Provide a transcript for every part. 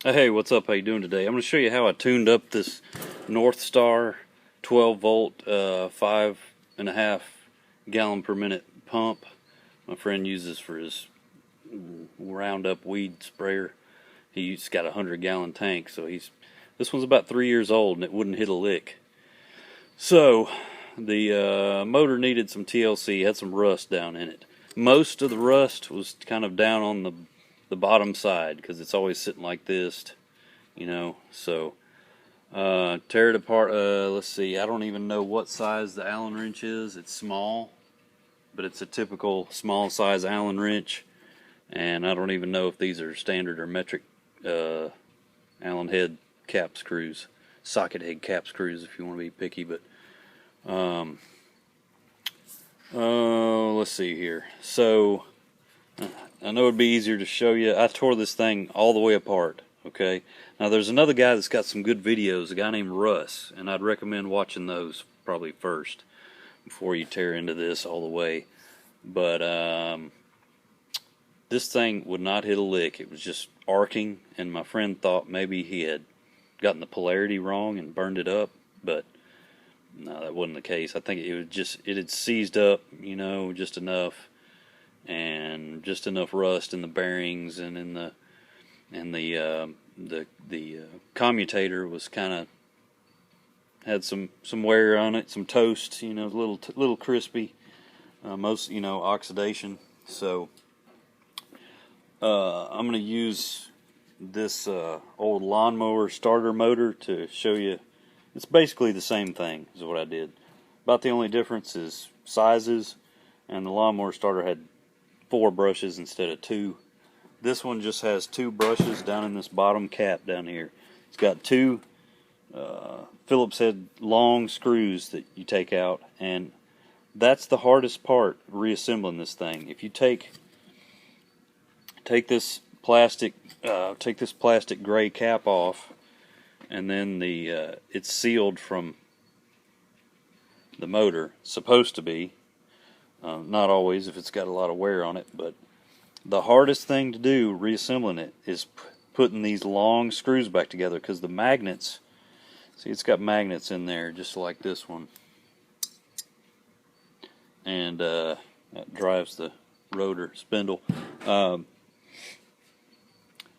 Hey, what's up? How you doing today? I'm going to show you how I tuned up this NorthStar 12 volt 5.5 gallon per minute pump. My friend uses for his Roundup weed sprayer. He's got a 100-gallon tank, so this one's about 3 years old and it wouldn't hit a lick. So the motor needed some TLC, had some rust down in it. Most of the rust was kind of down on the bottom side because it's always sitting like this, so tear it apart. Let's see, I don't even know what size the Allen wrench is. It's small, but it's a typical small size Allen wrench, and I don't even know if these are standard or metric Allen head cap screws, socket head cap screws if you want to be picky. But let's see here. So I know it'd be easier to show you. I tore this thing all the way apart. Okay, now there's another guy that's got some good videos, a guy named Russ, and I'd recommend watching those probably first before you tear into this all the way. But this thing would not hit a lick. It was just arcing, and my friend thought maybe he had gotten the polarity wrong and burned it up, but no, that wasn't the case. I think it had seized up, just enough, and just enough rust in the bearings and in the commutator was kind of had some wear on it, some toast, a little crispy, most oxidation. So I'm going to use this old lawnmower starter motor to show you. It's basically the same thing is what I did. About the only difference is sizes, and the lawnmower starter had 4 brushes instead of 2. This one just has 2 brushes down in this bottom cap down here. It's got 2 Phillips head long screws that you take out, and that's the hardest part, reassembling this thing. If you take this plastic gray cap off, and then it's sealed from the motor, supposed to be. Not always if it's got a lot of wear on it, but the hardest thing to do reassembling it is putting these long screws back together, because the magnets, see, it's got magnets in there just like this one, and that drives the rotor spindle.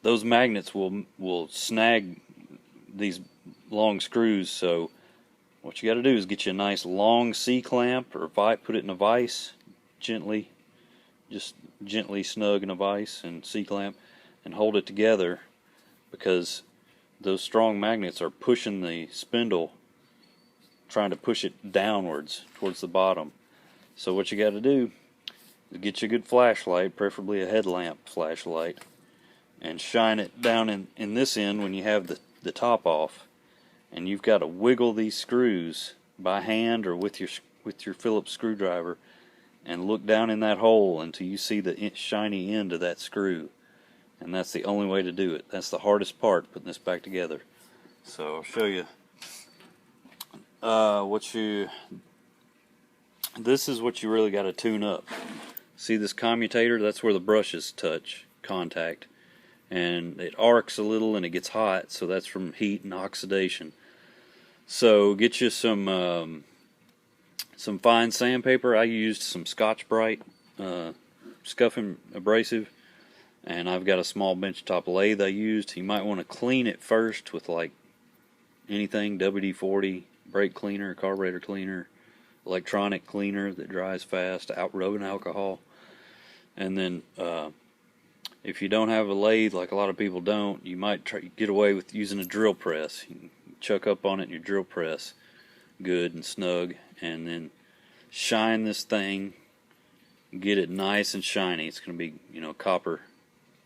Those magnets will snag these long screws, so what you got to do is get you a nice long C-clamp, or put it in a vise, just gently snug in a vise and C-clamp, and hold it together, because those strong magnets are pushing the spindle, trying to push it downwards towards the bottom. So what you got to do is get you a good flashlight, preferably a headlamp flashlight, and shine it down in this end when you have the top off, and you've got to wiggle these screws by hand or with your Phillips screwdriver, and look down in that hole until you see the shiny end of that screw. And that's the only way to do it. That's the hardest part, putting this back together. So I'll show you this is what you really got to tune up. See this commutator? That's where the brushes contact, and it arcs a little and it gets hot, so that's from heat and oxidation. So get you some fine sandpaper. I used some Scotch-Brite scuffing abrasive, and I've got a small benchtop lathe I used. You might want to clean it first with like anything, WD-40, brake cleaner, carburetor cleaner, electronic cleaner that dries fast, rubbing alcohol. And then if you don't have a lathe, like a lot of people don't, you might get away with using a drill press. You can chuck up on it in your drill press good and snug, and then shine this thing, get it nice and shiny. It's going to be, copper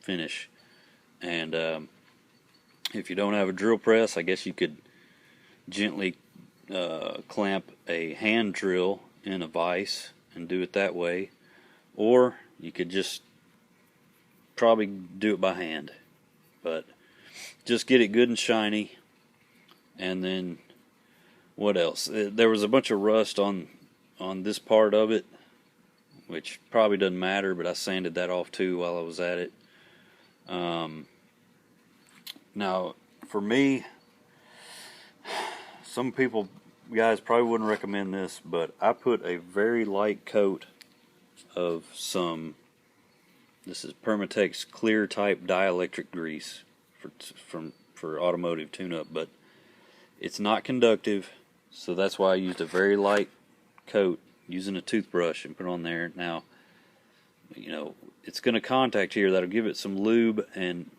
finish. And if you don't have a drill press, I guess you could gently clamp a hand drill in a vise and do it that way, or you could just probably do it by hand. But just get it good and shiny. And then what else? There was a bunch of rust on this part of it, which probably doesn't matter, but I sanded that off too while I was at it. Now, for me, some people, guys, probably wouldn't recommend this, but I put a very light coat of some, this is Permatex clear type dielectric grease for automotive tune-up, but it's not conductive, so that's why I used a very light coat using a toothbrush and put on there. Now, you know, it's going to contact here. That'll give it some lube, and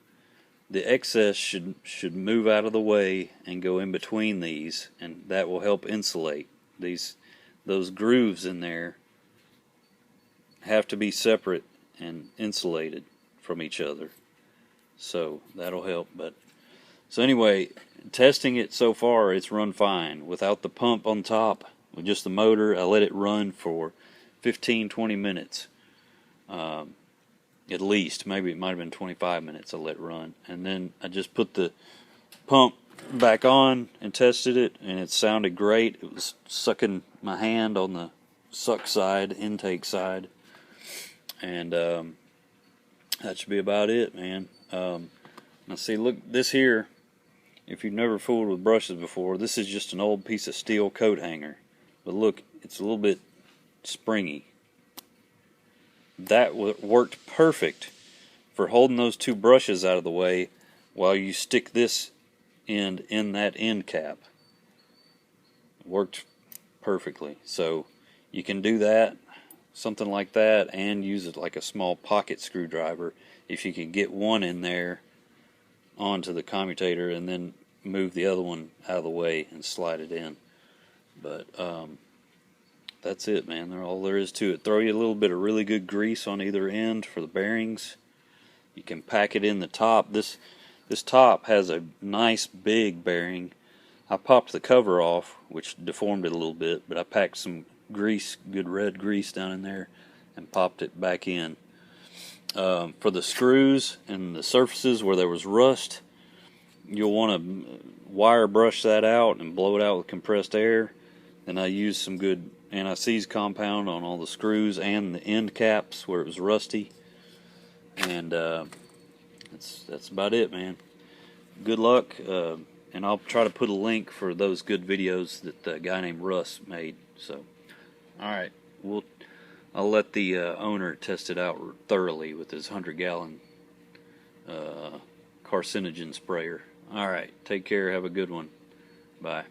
the excess should move out of the way and go in between these, and that will help insulate those grooves in there. Have to be separate and insulated from each other, so that'll help. But so anyway, testing it so far, it's run fine without the pump on top, with just the motor. I let it run for 15-20 minutes, at least. Maybe it might have been 25 minutes I let run, and then I just put the pump back on and tested it, and it sounded great. It was sucking my hand on the suck side, intake side, and that should be about it, man. Now see, look, this here, if you've never fooled with brushes before, this is just an old piece of steel coat hanger, but look, it's a little bit springy. That worked perfect for holding those two brushes out of the way while you stick this end in that end cap. It worked perfectly. So you can do that, something like that, and use it like a small pocket screwdriver if you can get one in there onto the commutator and then move the other one out of the way and slide it in. But that's it, man. That's all there is to it. Throw you a little bit of really good grease on either end for the bearings. You can pack it in the top. This top has a nice big bearing. I popped the cover off, which deformed it a little bit, but I packed some grease, good red grease down in there, and popped it back in. For the screws and the surfaces where there was rust, you'll want to wire brush that out and blow it out with compressed air. And I used some good anti-seize compound on all the screws and the end caps where it was rusty. And that's about it, man. Good luck, and I'll try to put a link for those good videos that a guy named Russ made. So, all right, I'll let the owner test it out thoroughly with his 100-gallon carcinogen sprayer. All right, take care. Have a good one. Bye.